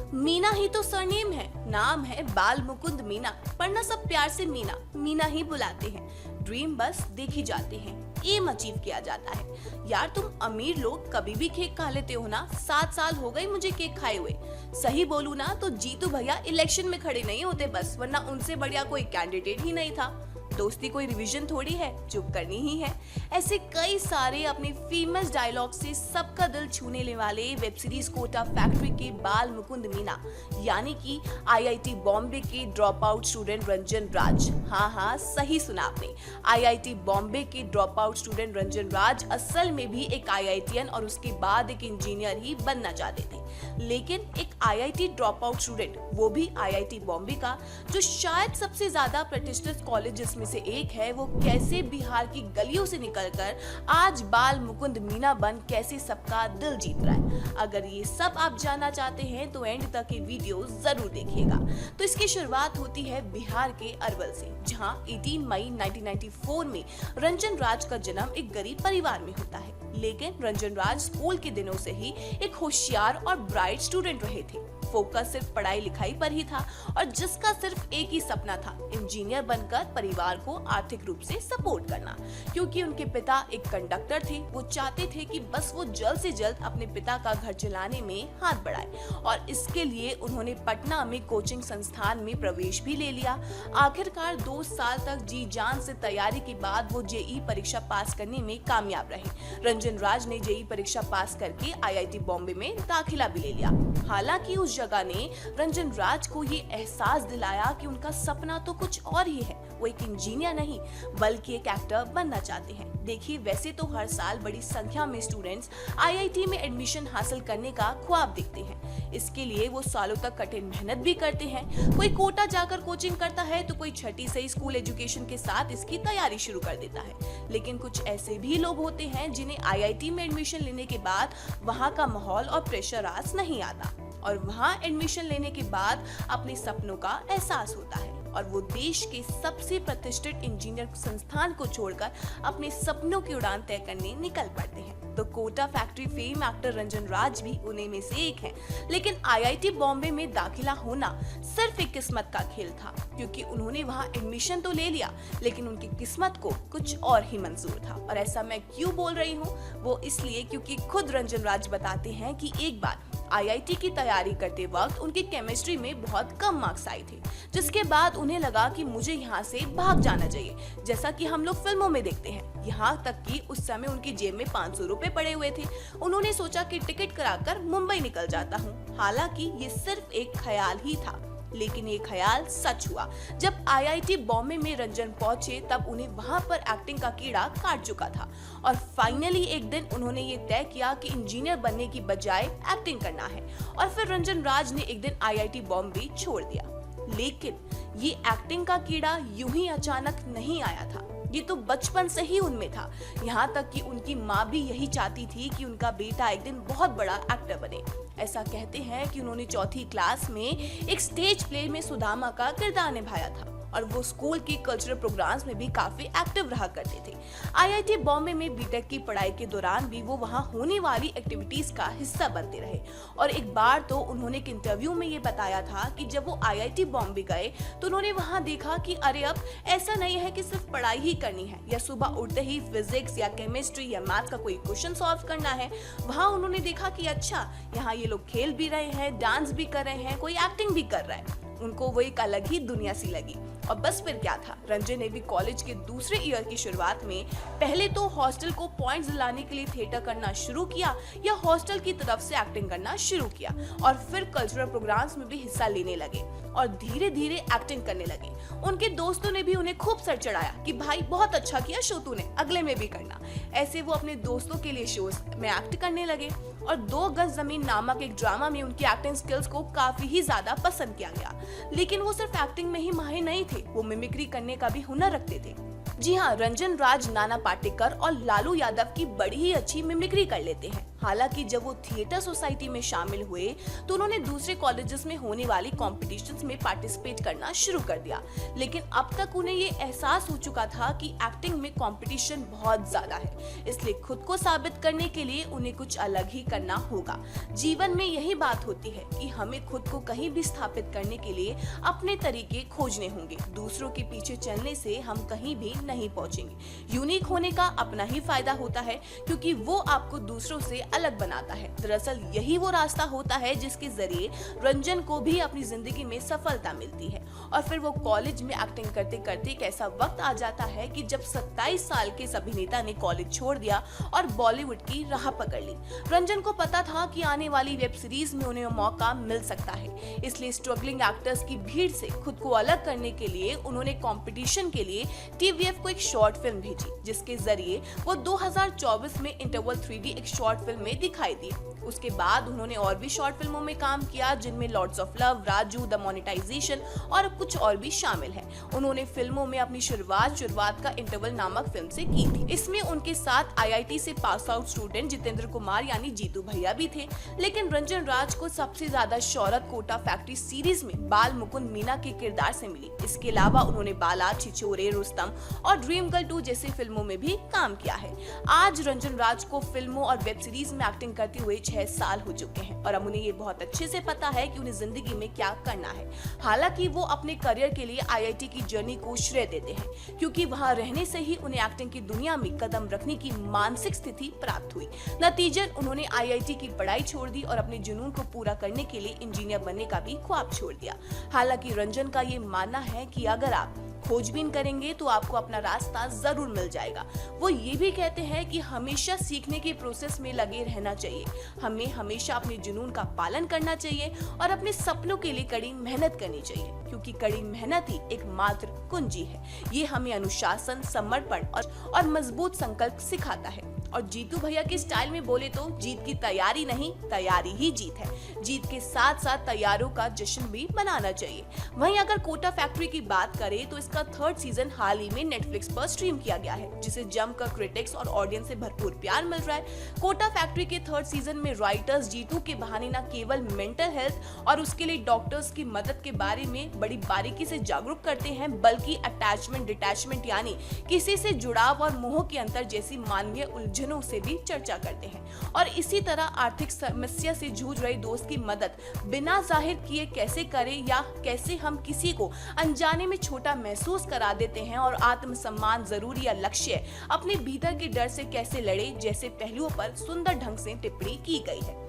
मीना ही तो सरनेम है, नाम है बाल मुकुंद मीना, पढ़ना सब प्यार से मीना मीना ही बुलाते हैं। ड्रीम बस देखी जाते हैं, एम अचीव किया जाता है। यार तुम अमीर लोग कभी भी केक खा लेते हो ना, 7 साल हो गए मुझे केक खाए हुए। सही बोलूं ना तो जीतू भैया इलेक्शन में खड़े नहीं होते बस, वरना उनसे बढ़िया कोई कैंडिडेट ही नहीं था। दोस्ती कोई रिवीजन थोड़ी है, चुप करनी ही है। ऐसे कई सारे अपने फेमस डायलॉग से सबका दिल छूने वाले वेब सीरीज कोटा फैक्ट्री के बाल मुकुंद मीना यानी कि आईआईटी बॉम्बे के ड्रॉप आउट स्टूडेंट रंजन राज। हाँ सही सुना आपने, आईआईटी बॉम्बे के ड्रॉप आउट स्टूडेंट रंजन राज असल में भी एक आईआईटीएन और उसके बाद एक इंजीनियर ही बनना चाहते थे। लेकिन एक आईआईटी ड्रॉप आउट स्टूडेंट, वो भी आईआईटी बॉम्बे का, जो शायद सबसे ज्यादा प्रतिष्ठित कॉलेजेस में से एक है, वो कैसे बिहार की गलियों से निकलकर आज बाल मुकुंद मीना बन कैसे सबका दिल जीत रहा है। अगर ये सब आप जानना चाहते हैं तो एंड तक ये वीडियो जरूर देखिएगा। तो इसकी शुरुआत होती है बिहार के अरवल से, जहां 18 मई 1994 में रंजन राज का जन्म एक गरीब परिवार में होता है। लेकिन रंजन राज स्कूल के दिनों से ही एक होशियार और ब्राइट स्टूडेंट रहे थे। फोकस सिर्फ पढ़ाई लिखाई पर ही था और जिसका सिर्फ एक ही सपना था, इंजीनियर बनकर परिवार को आर्थिक रूप से सपोर्ट करना। क्योंकि उनके पिता एक कंडक्टर थे, वो चाहते थे कि बस वो जल्द से जल्द अपने पिता का घर चलाने में हाथ बढ़ाए और इसके लिए उन्होंने पटना में कोचिंग संस्थान में प्रवेश भी ले लिया। आखिरकार 2 साल तक जी जान से तैयारी के बाद वो जेई परीक्षा पास करने में कामयाब रहे। रंजन राज ने जेई परीक्षा पास करके आईआईटी बॉम्बे में दाखिला भी ले लिया। हालांकि उस जगह ने रंजन राज को ये एहसास दिलाया कि उनका सपना तो कुछ और ही है, वो एक इंजीनियर नहीं बल्कि एक एक्टर बनना चाहते हैं। देखिए, वैसे तो हर साल बड़ी संख्या में स्टूडेंट्स आईआईटी में एडमिशन हासिल करने का ख्वाब देखते हैं। इसके लिए वो सालों तक कठिन मेहनत भी करते हैं। कोई कोटा जाकर कोचिंग करता है तो कोई छठी से स्कूल एजुकेशन के साथ इसकी तैयारी शुरू कर देता है। लेकिन कुछ ऐसे भी लोग होते हैं जिन्हें आईआईटी में एडमिशन लेने के बाद वहाँ का माहौल और प्रेशर रास नहीं आता और वहाँ एडमिशन लेने के बाद अपने सपनों का एहसास होता है और वो देश के सबसे प्रतिष्ठित इंजीनियर संस्थान को छोड़कर अपने सपनों की उड़ान तय करने निकल पड़ते हैं। तो Kota factory fame actor Ranjan Raj भी उन्हीं में से एक हैं। लेकिन आईआईटी बॉम्बे में दाखिला होना सिर्फ एक किस्मत का खेल था, क्योंकि उन्होंने वहाँ एडमिशन तो ले लिया लेकिन उनकी किस्मत को कुछ और ही मंजूर था। और ऐसा मैं क्यों बोल रही हूँ, वो इसलिए क्योंकि खुद रंजन राज बताते हैं कि एक बार आईआईटी की तैयारी करते वक्त उनकी केमिस्ट्री में बहुत कम मार्क्स आए थे, जिसके बाद उन्हें लगा कि मुझे यहाँ से भाग जाना चाहिए, जैसा कि हम लोग फिल्मों में देखते हैं। यहाँ तक कि उस समय उनकी जेब में 500 रुपए पड़े हुए थे। उन्होंने सोचा कि टिकट कराकर मुंबई निकल जाता हूँ। हालांकि ये सिर्फ एक ख्याल ही था, लेकिन ये ख्याल सच हुआ। जब आईआईटी बॉम्बे में रंजन पहुंचे तब उन्हें वहां पर एक्टिंग का कीड़ा काट चुका था और फाइनली एक दिन उन्होंने ये तय किया कि इंजीनियर बनने की बजाय एक्टिंग करना है। और फिर रंजन राज ने एक दिन आईआईटी बॉम्बे छोड़ दिया। लेकिन ये एक्टिंग का कीड़ा यूं ही अचानक नहीं आया था, ये तो बचपन से ही उनमें था। यहाँ तक कि उनकी माँ भी यही चाहती थी कि उनका बेटा एक दिन बहुत बड़ा एक्टर बने। ऐसा कहते हैं कि उन्होंने 4th क्लास में एक स्टेज प्ले में सुदामा का किरदार निभाया था और वो स्कूल के कल्चरल प्रोग्राम्स में भी काफी एक्टिव रहा करते थे। आईआईटी बॉम्बे में बीटेक की पढ़ाई के दौरान भी वो वहाँ होने वाली एक्टिविटीज का हिस्सा बनते रहे। और एक बार तो उन्होंने एक इंटरव्यू में ये बताया था कि जब वो आईआईटी बॉम्बे गए तो उन्होंने वहाँ देखा कि अरे अब ऐसा नहीं है कि सिर्फ पढ़ाई ही करनी है या सुबह उठते ही फिजिक्स या केमिस्ट्री या मैथ का कोई क्वेश्चन सॉल्व करना है। वहाँ उन्होंने देखा कि अच्छा, यहाँ ये लोग खेल भी रहे हैं, डांस भी कर रहे हैं, कोई एक्टिंग भी कर रहा है। उनको वो एक अलग ही दुनिया सी लगी। और बस फिर क्या था, रंजन ने भी कॉलेज के दूसरे ईयर की शुरुआत में पहले तो हॉस्टल को पॉइंट्स दिलाने के लिए थिएटर करना शुरू किया या हॉस्टल की तरफ से एक्टिंग करना शुरू किया और फिर कल्चरल प्रोग्राम्स में भी हिस्सा लेने लगे और धीरे धीरे एक्टिंग करने लगे। उनके दोस्तों ने भी उन्हें खूब सर चढ़ाया कि भाई बहुत अच्छा किया शो तूने, अगले में भी करना। ऐसे वो अपने दोस्तों के लिए शोज में एक्ट करने लगे और 2 गज जमीन नामक एक ड्रामा में उनकी एक्टिंग स्किल्स को काफी ही ज्यादा पसंद किया गया। लेकिन वो सिर्फ एक्टिंग में ही माहिर नहीं थे, वो मिमिक्री करने का भी हुनर रखते थे। जी हाँ, रंजन राज नाना पाटेकर और लालू यादव की बड़ी ही अच्छी मिमिक्री कर लेते हैं। हालांकि जब वो थिएटर सोसाइटी में शामिल हुए तो उन्होंने दूसरे कॉलेजेस में होने वाली कॉम्पिटिशन्स में पार्टिसिपेट करना शुरू कर दिया, लेकिन अब तक उन्हें ये एहसास हो चुका था कि एक्टिंग में कंपटीशन बहुत ज्यादा है, इसलिए खुद को साबित करने के लिए उन्हें कुछ अलग ही करना होगा। जीवन में यही बात होती है कि हमें खुद को कहीं भी स्थापित करने के लिए अपने तरीके खोजने होंगे। दूसरों के पीछे चलने से हम कहीं भी नहीं पहुंचेंगे। यूनिक होने का अपना ही फायदा होता है, क्योंकि वो आपको दूसरों से अलग बनाता है। दरअसल यही वो रास्ता होता है जिसके जरिए रंजन को भी अपनी जिंदगी में सफलता मिलती है। और फिर वो कॉलेज में एक्टिंग करते करते एक ऐसा वक्त आ जाता है कि जब 27 साल के इस अभिनेता ने कॉलेज छोड़ दिया और बॉलीवुड की राह पकड़ ली। रंजन को पता था कि आने वाली वेब सीरीज में उन्हें मौका मिल सकता है, इसलिए स्ट्रगलिंग एक्टर्स की भीड़ से खुद को अलग करने के लिए उन्होंने कंपटीशन के लिए टीवीएफ को एक शॉर्ट फिल्म भेजी, जिसके जरिए वो 2024 में इंटरवल 3D एक शॉर्ट फिल्म में दिखाई दिए। उसके बाद उन्होंने और भी शॉर्ट फिल्मों में काम किया, जिनमें lords of love, Raju, the monetization और कुछ और भी शामिल है। उन्होंने फिल्मों में अपनी शुरुआत का इंटरवल नामक फिल्म से की थी। इसमें उनके साथ आईआईटी से pass out student Jitendra Kumar यानी जीतू भैया भी थे। लेकिन रंजन राज को सबसे ज्यादा शोहरत कोटा फैक्ट्री सीरीज में बाल मुकुंद मीना के किरदार से मिली। इसके अलावा उन्होंने बाला, छिछोरे, रुस्तम और ड्रीम गर्ल 2 जैसी फिल्मों में भी काम किया है। आज रंजन राज को फिल्मों और वेब सीरीज में एक्टिंग करते हुए 6 साल हो चुके हैं और अब उन्हें ये बहुत अच्छे से पता है कि उन्हें जिंदगी में क्या करना है। हालांकि वो अपने करियर के लिए आईआईटी की जर्नी को श्रेय देते हैं, क्योंकि वहां रहने से ही उन्हें एक्टिंग की दुनिया में कदम रखने की मानसिक स्थिति प्राप्त हुई। नतीजन उन्होंने आईआईटी की पढ़ाई छोड़ दी और अपने जुनून को पूरा करने के लिए इंजीनियर बनने का भी ख्वाब छोड़ दिया। हालांकि रंजन का ये मानना है कि अगर आप खोजबीन करेंगे तो आपको अपना रास्ता जरूर मिल जाएगा। वो ये भी कहते हैं कि हमेशा सीखने के प्रोसेस में लगे रहना चाहिए। हमें हमेशा अपने जुनून का पालन करना चाहिए और अपने सपनों के लिए कड़ी मेहनत करनी चाहिए, क्योंकि कड़ी मेहनत ही एकमात्र कुंजी है। ये हमें अनुशासन, समर्पण और मजबूत संकल्प सिखाता है। और जीतू भैया के स्टाइल में बोले तो जीत की तैयारी नहीं, तैयारी ही जीत है। जीत के साथ साथ तैयारों का जश्न भी मनाना चाहिए। वहीं अगर कोटा फैक्ट्री की बात करें तो इसका 3rd सीजन हाल ही में नेटफ्लिक्स पर स्ट्रीम किया गया है, जिसे जमकर क्रिटिक्स और ऑडियंस से भरपूर प्यार मिल रहा है। कोटा फैक्ट्री के 3rd सीजन में राइटर्स जीतू के बहाने न केवल मेंटल हेल्थ और उसके लिए डॉक्टर्स की मदद के बारे में बड़ी बारीकी से जागरूक करते हैं, बल्कि अटैचमेंट, डिटैचमेंट यानी किसी से जुड़ाव और मोह के अंतर जैसी मानवीय उलझनों से भी चर्चा करते हैं। और इसी तरह आर्थिक समस्या से जूझ रहे दोस्त की मदद बिना जाहिर किए कैसे करें, या कैसे हम किसी को अनजाने में छोटा महसूस करा देते हैं और आत्मसम्मान जरूरी या लक्ष्य अपने भीतर के डर से कैसे लड़े जैसे पहलुओं पर सुंदर ढंग से टिप्पणी की गई है।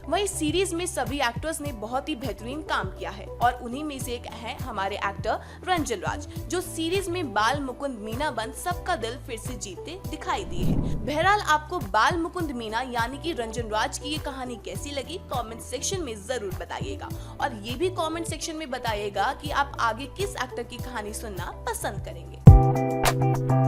वहीं सीरीज में सभी एक्टर्स ने बहुत ही बेहतरीन काम किया है और उन्हीं में से एक है हमारे एक्टर रंजन राज, जो सीरीज में बाल मुकुंद मीना बन सबका दिल फिर से जीतते दिखाई दिए हैं। बहरहाल आपको बाल मुकुंद मीना यानी कि रंजन राज की ये कहानी कैसी लगी, कमेंट सेक्शन में जरूर बताइएगा। और ये भी कमेंट सेक्शन में बताइएगा कि आप आगे किस एक्टर की कहानी सुनना पसंद करेंगे।